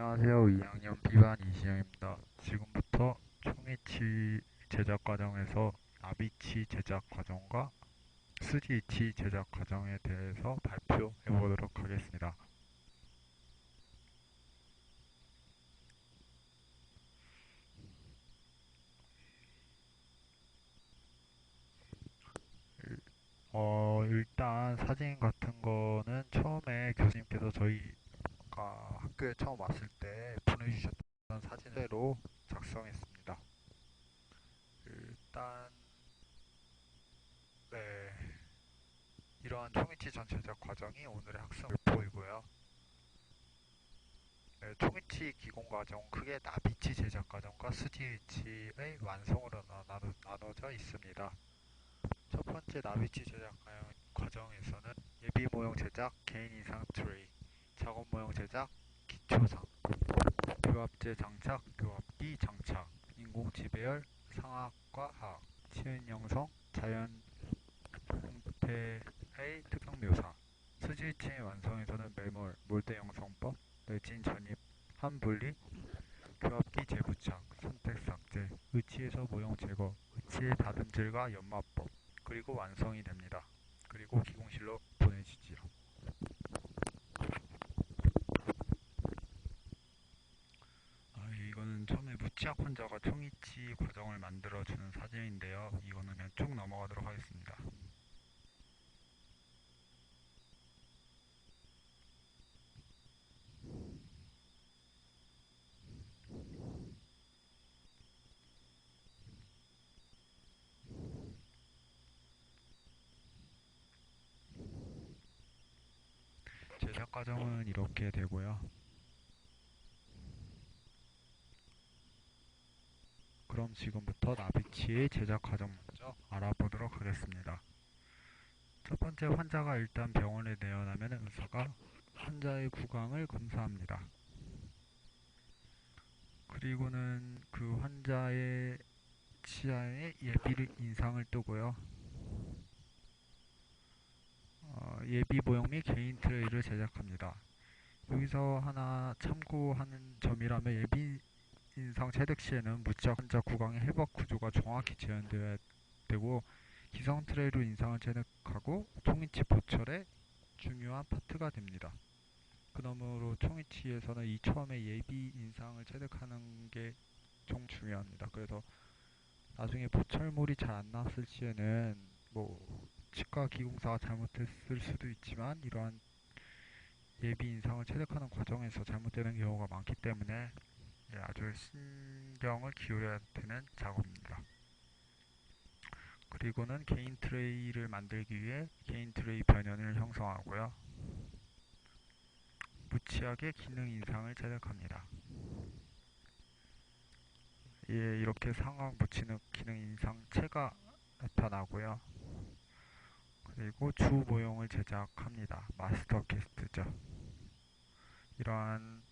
안녕하세요. 2학년 B반 이시영입니다. 지금부터 총이치 제작 과정에서 나비치 제작 과정과 스지치 제작 과정에 대해서 발표해 보도록 하겠습니다. 일단 사진 같은 거는 처음에 교수님께서 저희가 학교에 처음 왔을 때 보내주셨던 사진대로 작성했습니다. 일단 네, 이러한 총이치 전 제작 과정이 오늘의 학습 목표이고요. 네, 초기치 기공 과정 크게 나비치 제작 과정과 수지치의 완성으로 나눠져 있습니다. 첫 번째 나비치 제작 과정에서는 예비 모형 제작, 개인 인상 트레이, 작업 모형 제작, 기초상, 교합제 장착, 교합기 장착, 인공치 배열, 상하과 하학, 치은 형성, 자연 형태의 특성 묘사, 수지치의 완성에서는 매몰, 몰드 형성법, 내진 전입, 한분리, 교합기 재부착, 선택 삭제, 의치에서 모형 제거, 의치의 다듬질과 연마법, 그리고 완성이 됩니다. 그리고 기공실로 보내지지요. 이거는 처음에 무치학 환자가 총이치 과정을 만들어주는 사진인데요. 이거는 그냥 쭉 넘어가도록 하겠습니다. 제작 과정은 이렇게 되고요. 그럼 지금부터 나비치의 제작 과정 먼저 알아보도록 하겠습니다. 첫 번째, 환자가 일단 병원에 내원하면 의사가 환자의 구강을 검사합니다. 그리고는 그 환자의 치아에 예비 인상을 뜨고요. 예비 모형 및 개인 트레이를 제작합니다. 여기서 하나 참고하는 점이라면 예비 인상 체득 시에는 무치학 환자 구강의 회복 구조가 정확히 재현되어야 되고, 기성 트레이로 인상을 체득하고 통이치 보철의 중요한 파트가 됩니다. 그러므로 총이치에서는 이 처음에 예비 인상을 체득하는 게 좀 중요합니다. 그래서 나중에 보철물이 잘 안 나왔을 시에는 치과 기공사가 잘못했을 수도 있지만, 이러한 예비 인상을 체득하는 과정에서 잘못되는 경우가 많기 때문에 아주 신경을 기울여야 되는 작업입니다. 그리고는 개인 트레이를 만들기 위해 개인 트레이 변연을 형성하고요. 무치하게 기능 인상을 제작합니다. 이렇게 상황 무치는 기능 인상체가 나타나고요. 그리고 주 모형을 제작합니다. 마스터 캐스트죠. 이러한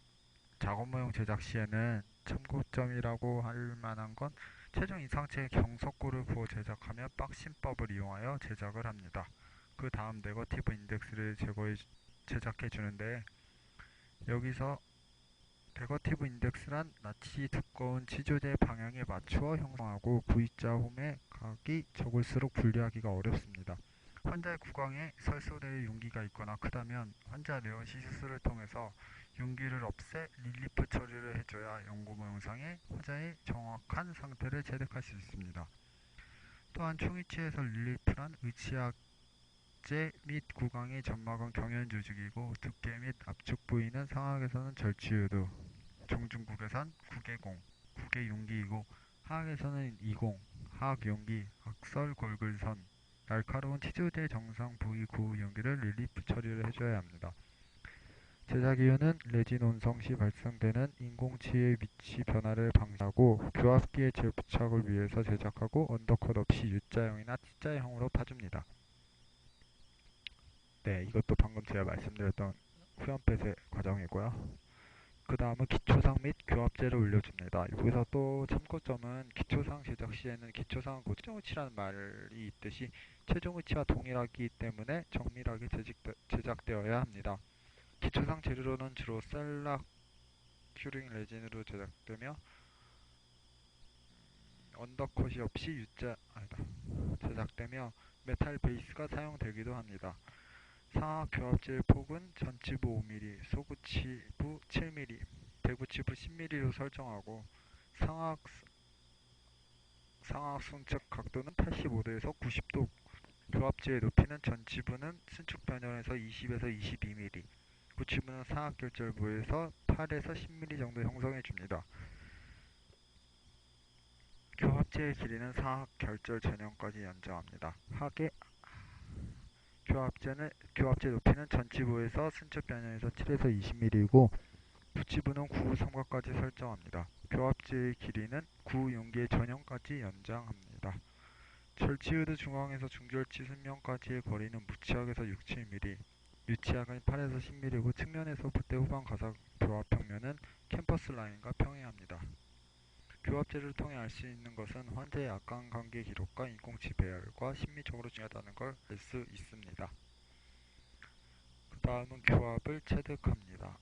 작업 모형 제작 시에는 참고점이라고 할 만한 건 최종 인상체에 경석고를 부어 제작하며 박심법을 이용하여 제작을 합니다. 그 다음 네거티브 인덱스를 제작해 주는데, 여기서 네거티브 인덱스란 낯이 두꺼운 치조제 방향에 맞추어 형성하고 V자 홈의 각이 적을수록 분리하기가 어렵습니다. 환자의 구강에 설소대의 용기가 있거나 크다면 환자 내원 시술을 통해서 용기를 없애 릴리프 처리를 해줘야 연고모 영상에 환자의 정확한 상태를 체득할 수 있습니다. 또한 총이치에서 릴리프란 의치약제 및 구강의 점막은 경연 조직이고, 두께 및 압축 부위는 상악에서는 절취유도, 중중국에선 국외공, 국외용기이고, 하악에서는 이공, 하악용기, 악설 골글선, 날카로운 치조제 정상 부위 구 용기를 릴리프 처리를 해줘야 합니다. 제작 이유는 레진 온성 시 발생되는 인공치의 위치 변화를 방지하고 교합기의 재부착을 위해서 제작하고, 언더컷 없이 U자형이나 T자형으로 파줍니다. 네, 이것도 방금 제가 말씀드렸던 후연폐쇄 과정이고요. 그 다음은 기초상 및 교합제를 올려줍니다. 여기서 또 참고점은 기초상 제작 시에는 기초상은 곧 최종의치라는 말이 있듯이 최종의치와 동일하기 때문에 정밀하게 제작되어야 합니다. 기초상 재료로는 주로 셀락 큐링 레진으로 제작되며 언더컷이 없이 제작되며 메탈 베이스가 사용되기도 합니다. 상하 교합제의 폭은 전치부 5mm, 소구치부 7mm, 대구치부 10mm로 설정하고 상하 순측 각도는 85도에서 90도, 교합제의 높이는 전치부는 순축 변열에서 20에서 22mm, 구치부는 상하 결절부에서 8에서 10mm 정도 형성해 줍니다. 교합제의 길이는 상하 결절 전형까지 연장합니다. 교합제 높이는 전치부에서 순측 변열에서 7에서 20mm이고 구치부는 9, 삼각까지 설정합니다. 교합제의 길이는 9 용기의 전형까지 연장합니다. 절치의도 중앙에서 중절치 순면까지의 거리는 무치악에서 6, 7mm, 유치악은 8에서 10mm고 측면에서 붓대 후방 가상 교합 평면은 캠퍼스 라인과 평행합니다. 교합제를 통해 알 수 있는 것은 환자의 악강 관계 기록과 인공치 배열과 심리적으로 중요하다는 걸 알 수 있습니다. 그 다음은 교합을 체득합니다.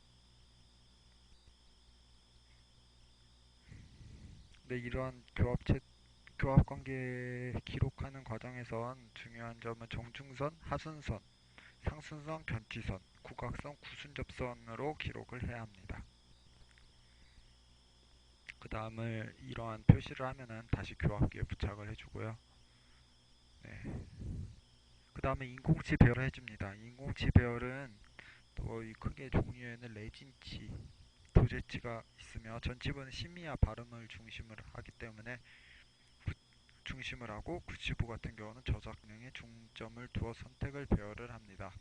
네, 이러한 교합 관계 기록하는 과정에선 중요한 점은 정중선, 하순선, 상순선, 견지선, 구각선, 구순접선으로 기록을 해야 합니다. 그 다음을 이러한 표시를 하면은 다시 교합기에 부착을 해주고요. 네. 그 다음에 인공치 배열을 해줍니다. 인공치 배열은 또 이 크게 종류에는 레진치, 도제치가 있으며 전치부는 심미와 발음을 중심으로 하기 때문에 중심을 하고 구치부 같은 경우는 저작 기능에 중점을 두어 선택을 배열을 합니다.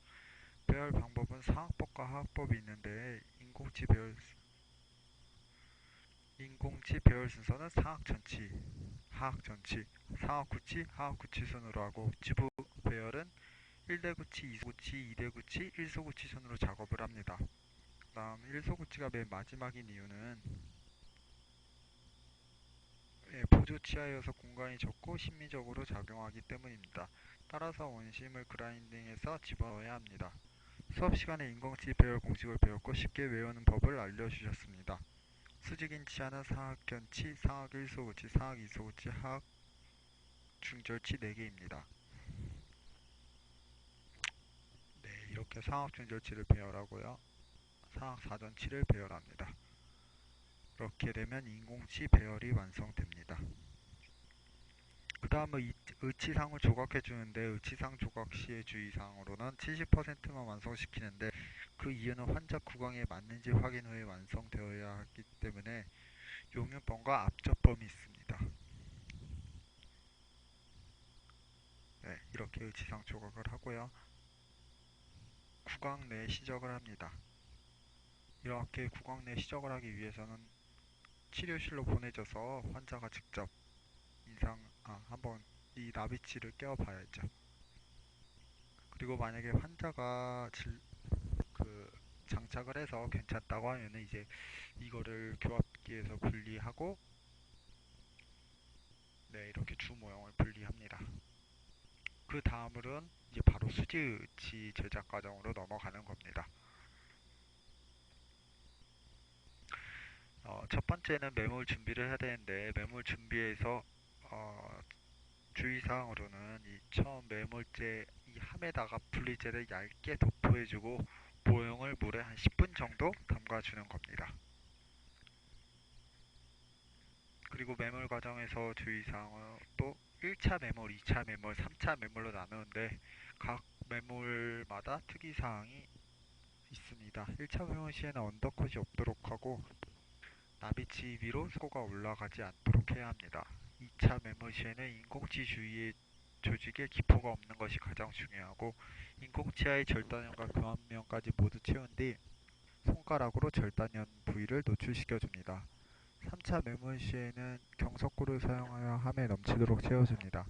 배열 방법은 상학법과 하학법이 있는데 인공치 배열 순서는 상학전치, 하학전치, 상학구치, 하학구치 순으로 하고 구치부 배열은 1대9치, 2소구치, 2대9치, 1소구치 순으로 작업을 합니다. 다음 1소구치가 맨 마지막인 이유는 보조치하여서 공간이 적고 심미적으로 작용하기 때문입니다. 따라서 원심을 그라인딩해서 집어넣어야 합니다. 수업 시간에 인공치 배열 공식을 배웠고 쉽게 외우는 법을 알려주셨습니다. 수직인 치하는 상하견치, 상하 1소구치, 상하 2소구치, 하하 중절치 4개입니다. 네, 이렇게 상하 중절치를 배열하고요. 상하 4전치를 배열합니다. 이렇게 되면 인공치 배열이 완성됩니다. 그 다음은 의치상을 조각해 주는데 의치상 조각 시의 주의사항으로는 70%만 완성시키는데 그 이유는 환자 구강에 맞는지 확인 후에 완성되어야 하기 때문에 용윤법과 앞접범이 있습니다. 네, 이렇게 의치상 조각을 하고요. 구강 내 시적을 합니다. 이렇게 구강 내 시적을 하기 위해서는 치료실로 보내져서 환자가 직접 한번 이 나비치를 껴 봐야죠. 그리고 만약에 환자가 장착을 해서 괜찮다고 하면은 이제 이거를 교합기에서 분리하고 네, 이렇게 주 모형을 분리합니다. 그 다음으로는 이제 바로 수지의치 제작 과정으로 넘어가는 겁니다. 첫 번째는 매몰 준비를 해야 되는데 매몰 준비에서 주의사항으로는 이 처음 매몰제 이 함에다가 분리제를 얇게 도포해주고 모형을 물에 한 10분 정도 담가주는 겁니다. 그리고 매몰 과정에서 주의사항은 또 1차 매몰, 2차 매몰, 3차 매몰로 나누는데 각 매몰마다 특이사항이 있습니다. 1차 매몰 시에는 언더컷이 없도록 하고 나비치 위로 사고가 올라가지 않도록 해야 합니다. 2차 매몰 시에는 인공치 주위의 조직에 기포가 없는 것이 가장 중요하고 인공치아의 절단면과 교합면까지 모두 채운 뒤 손가락으로 절단면 부위를 노출시켜줍니다. 3차 매몰 시에는 경석고를 사용하여 함에 넘치도록 채워줍니다.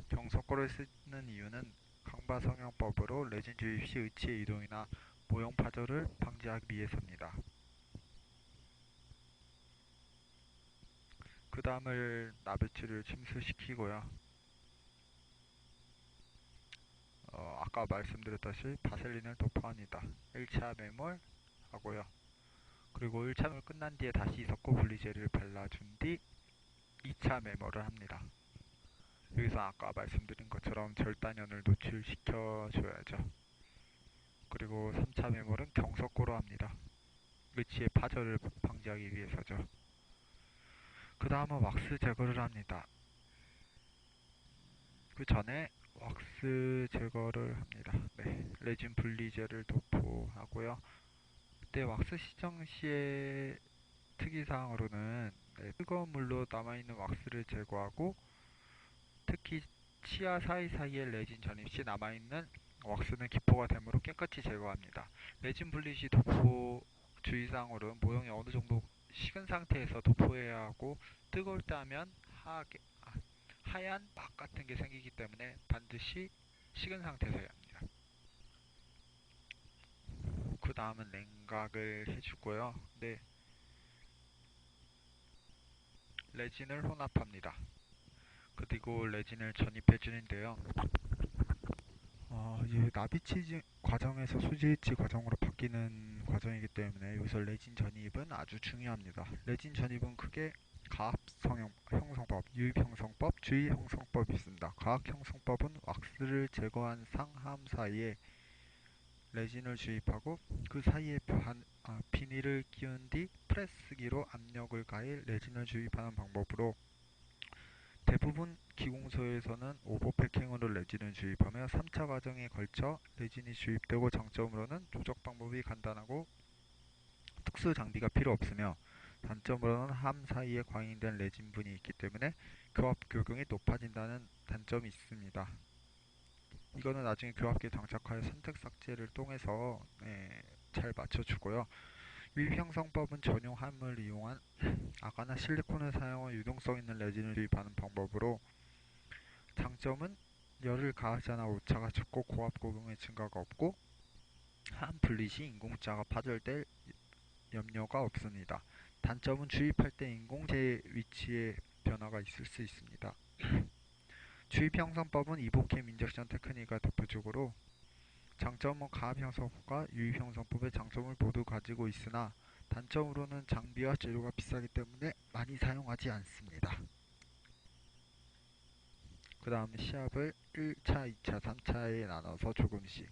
경석고를 쓰는 이유는 강바성형법으로 레진 주입 시 의치의 이동이나 모형 파절을 방지하기 위해서입니다. 그 다음을 나비치를 침수시키고요. 아까 말씀드렸다시피 바셀린을 도포합니다. 1차 매몰 하고요. 그리고 1차 메모를 끝난 뒤에 다시 석고 분리제를 발라준 뒤 2차 메모를 합니다. 여기서 아까 말씀드린 것처럼 절단연을 노출시켜 줘야죠. 그리고 3차 메모는 경석고로 합니다. 의치의 파절을 방지하기 위해서죠. 그 다음은 왁스 제거를 합니다. 그 전에 왁스 제거를 합니다. 네, 레진 분리제를 도포하고요. 그때 왁스 시정 시의 특이사항으로는 뜨거운 물로 남아있는 왁스를 제거하고 특히 치아 사이사이에 레진 전입 시 남아있는 왁스는 기포가 되므로 깨끗이 제거합니다. 레진 분리 시 도포 주의사항으로는 모형이 어느 정도 식은 상태에서 도포해야 하고 뜨거울 때 하면 하얀 막 같은 게 생기기 때문에 반드시 식은 상태에서 해야 합니다. 그 다음은 냉각을 해주고요. 네, 레진을 혼합합니다. 그리고 레진을 전입해 주는데요. 이 나비치즈 과정에서 수지치 과정으로 바뀌는 과정이기 때문에 여기서 레진 전입은 아주 중요합니다. 레진 전입은 크게 가압 형성법, 유입 형성법, 주의 형성법이 있습니다. 가압 형성법은 왁스를 제거한 상함 사이에 레진을 주입하고 그 사이에 비닐을 끼운 뒤 프레스기로 압력을 가해 레진을 주입하는 방법으로 대부분 기공소에서는 오버패킹으로 레진을 주입하며 3차 과정에 걸쳐 레진이 주입되고 장점으로는 조적 방법이 간단하고 특수 장비가 필요 없으며 단점으로는 함 사이에 광인된 레진분이 있기 때문에 교합 교경이 높아진다는 단점이 있습니다. 이거는 나중에 교합기에 장착하여 선택 삭제를 통해서 잘 맞춰주고요. 유입 형성법은 전용 함을 이용한 아가나 실리콘을 사용한 유동성 있는 레진을 주입하는 방법으로 장점은 열을 가하지 않아 오차가 적고 고압 고경의 증가가 없고 함 분리 시 인공자가 파절될 염려가 없습니다. 단점은 주입할 때 인공재 위치에 변화가 있을 수 있습니다. 주입 형성법은 이보캠 인젝션 테크닉과 대표적으로 장점은 가압 형성법과 유입 형성법의 장점을 모두 가지고 있으나 단점으로는 장비와 재료가 비싸기 때문에 많이 사용하지 않습니다. 그 다음 시합을 1차, 2차, 3차에 나눠서 조금씩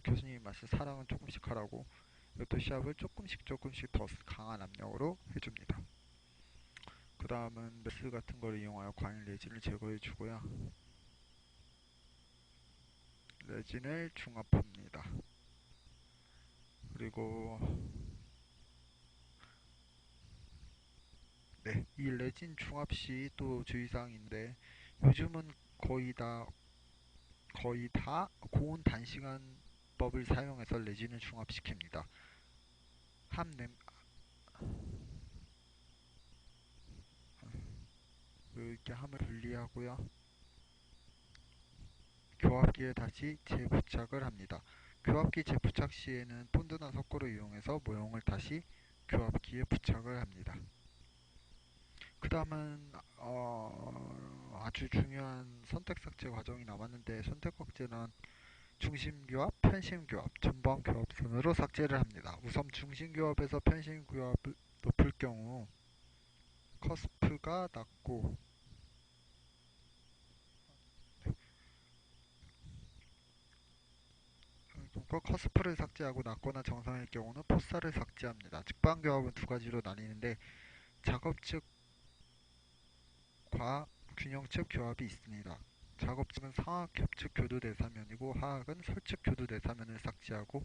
교수님이 말씀 사랑은 조금씩 하라고 이것도 시합을 조금씩 더 강한 압력으로 해줍니다. 그 다음은 메스 같은 걸 이용하여 과잉 레진을 제거해 주고요. 레진을 중합합니다. 그리고 이 레진 중합 시 또 주의사항인데 요즘은 거의 다 고온 단시간법을 사용해서 레진을 중합시킵니다. 이렇게 함을 분리하고요. 교합기에 다시 재부착을 합니다. 교합기 재부착 시에는 본드나 석고를 이용해서 모형을 다시 교합기에 부착을 합니다. 그 다음은 아주 중요한 선택 삭제 과정이 남았는데 선택 삭제는 중심교합, 편심교합, 전방교합 순으로 삭제를 합니다. 우선 중심교합에서 편심교합을 높을 경우 커스프가 낮고 커스프를 삭제하고 낮거나 정상일 경우는 포사를 삭제합니다. 직방교합은 두 가지로 나뉘는데 작업 측과 균형 측 교합이 있습니다. 작업 측은 상하 협측 교두 대사면이고 하악은 설측 교두 대사면을 삭제하고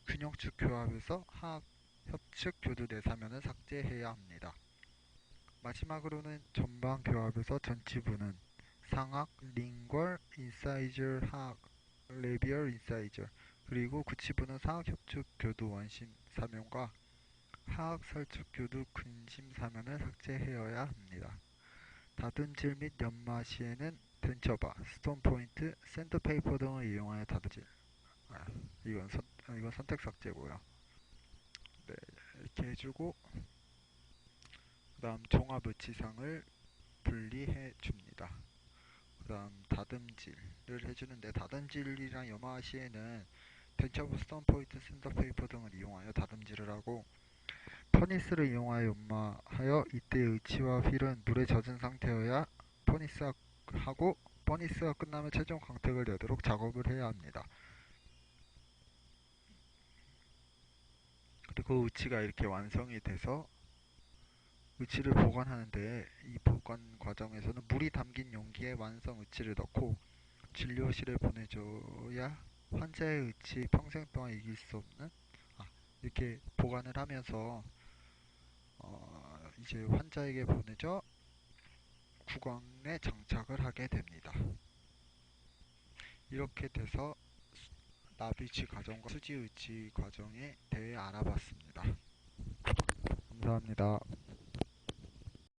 균형 측 교합에서 하악 협측 교두 대사면을 삭제해야 합니다. 마지막으로는 전방 교합에서 전치부는 상악, 링궐, 인사이저, 하악, 레비얼 인사이저 그리고 구치부는 상악 협측 교두 원심 사면과 하악 설측 교두 근심 사면을 삭제하여야 합니다. 다듬질 및 연마 시에는 덴처바, 스톤 포인트, 샌드페이퍼 등을 이용하여 다듬질. 이건 선택 삭제고요. 네, 이렇게 해주고 그 다음 종합 의치상을 분리해 줍니다. 그 다음 다듬질을 해주는데 다듬질이랑 염화 시에는 덴처브, 스톤 포인트, 샌드페이퍼 등을 이용하여 다듬질을 하고 퍼니스를 이용하여 연마하여 이때의 의치와 휠은 물에 젖은 상태여야 하고 퍼니스가 끝나면 최종 광택을 내도록 작업을 해야 합니다. 그리고 의치가 이렇게 완성이 돼서 의치를 보관하는데, 이 보관 과정에서는 물이 담긴 용기에 완성 의치를 넣고 진료실에 보내줘야 환자의 의치 평생 동안 이길 수 없는, 이렇게 보관을 하면서 이제 환자에게 보내져 구강에 장착을 하게 됩니다. 이렇게 돼서 나비치 과정과 수지의치 과정에 대해 알아봤습니다. 감사합니다.